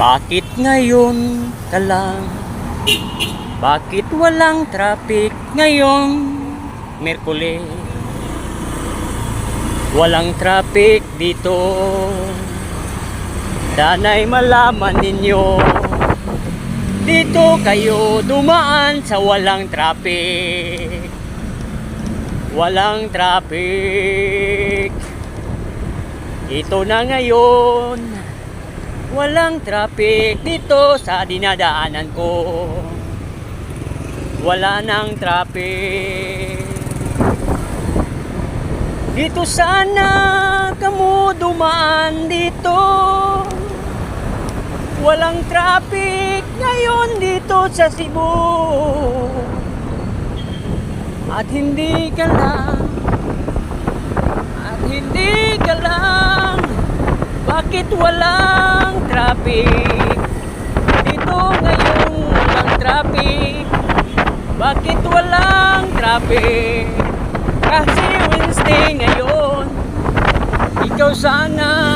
Bakit ngayon ka lang? Bakit walang traffic ngayong Miyerkules? Walang traffic dito. Sana'y malaman ninyo, dito kayo dumaan sa walang traffic. Walang traffic. Ito na ngayon, walang traffic dito sa dinadaanan ko. Wala nang traffic. Dito sana kamo dumaan dito. Walang traffic ngayon dito sa Cebu. At hindi ka lang, bakit walang traffic? Dito ngayon walang traffic. Bakit walang traffic? Kasi Wednesday ngayon, ikaw sana